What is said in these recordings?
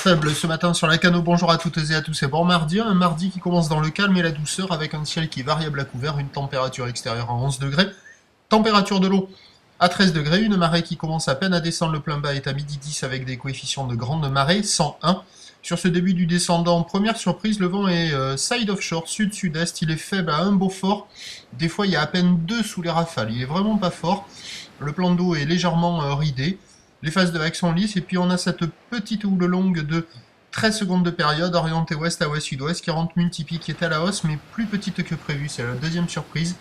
faible ce matin sur la Cano. Bonjour à toutes et à tous, c'est bon mardi, un mardi qui commence dans le calme et la douceur avec un ciel qui est variable à couvert, une température extérieure à 11 degrés, température de l'eau à 13 degrés, une marée qui commence à peine à descendre, le plein bas est à midi 10 avec des coefficients de grande marée, 101. Sur ce début du descendant, première surprise, le vent est side offshore, sud-sud-est, il est faible à un Beaufort, des fois il y a à peine 2 sous les rafales, il est vraiment pas fort, le plan d'eau est légèrement ridé. Les phases de vagues sont lisses, et puis on a cette petite houle longue de 13 secondes de période, orientée ouest à ouest-sud-ouest, qui rentre multiplique, qui est à la hausse, mais plus petite que prévu, c'est la deuxième surprise.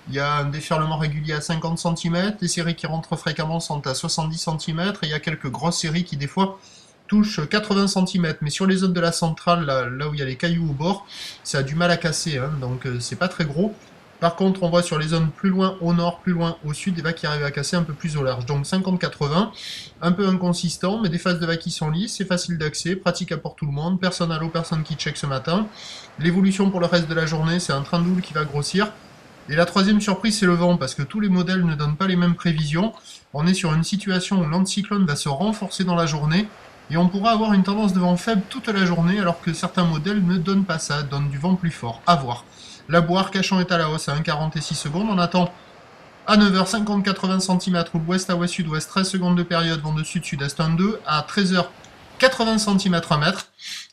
Il y a un déferlement régulier à 50 cm, les séries qui rentrent fréquemment sont à 70 cm, et il y a quelques grosses séries qui des fois touchent 80 cm, mais sur les zones de la centrale, là où il y a les cailloux au bord, ça a du mal à casser, hein, donc c'est pas très gros. Par contre, on voit sur les zones plus loin au nord, plus loin au sud, des vagues qui arrivent à casser un peu plus au large. Donc 50-80, un peu inconsistant, mais des phases de vagues qui sont lisses, c'est facile d'accès, pratique pour tout le monde, personne à l'eau, personne qui check ce matin. L'évolution pour le reste de la journée, c'est un train de houle qui va grossir. Et la troisième surprise, c'est le vent, parce que tous les modèles ne donnent pas les mêmes prévisions. On est sur une situation où l'anticyclone va se renforcer dans la journée, et on pourra avoir une tendance de vent faible toute la journée, alors que certains modèles ne donnent pas ça, donnent du vent plus fort. À voir. La boire, Arcachon est à la hausse à 1,46 secondes. On attend à 9h 50-80 cm, ou ouest à ouest-sud-ouest, 13 secondes de période, vent de sud-sud-est 1,2. À 13h 80 cm 1 mètre.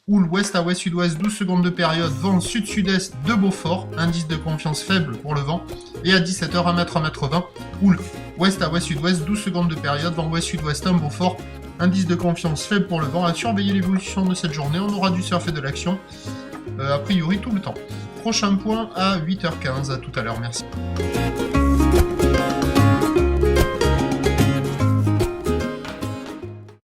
Ou l'ouest à ouest-sud-ouest, 12 secondes de période, vent sud-sud-est de Beaufort, indice de confiance faible pour le vent. Et à 17h 1 mètre 1 mètre 20. Ou ouest à ouest-sud-ouest, 12 secondes de période, vent ouest-sud-ouest 1 Beaufort. Indice de confiance faible pour le vent. À surveiller l'évolution de cette journée, on aura du surf et de l'action, a priori tout le temps. Prochain point à 8h15, à tout à l'heure, merci.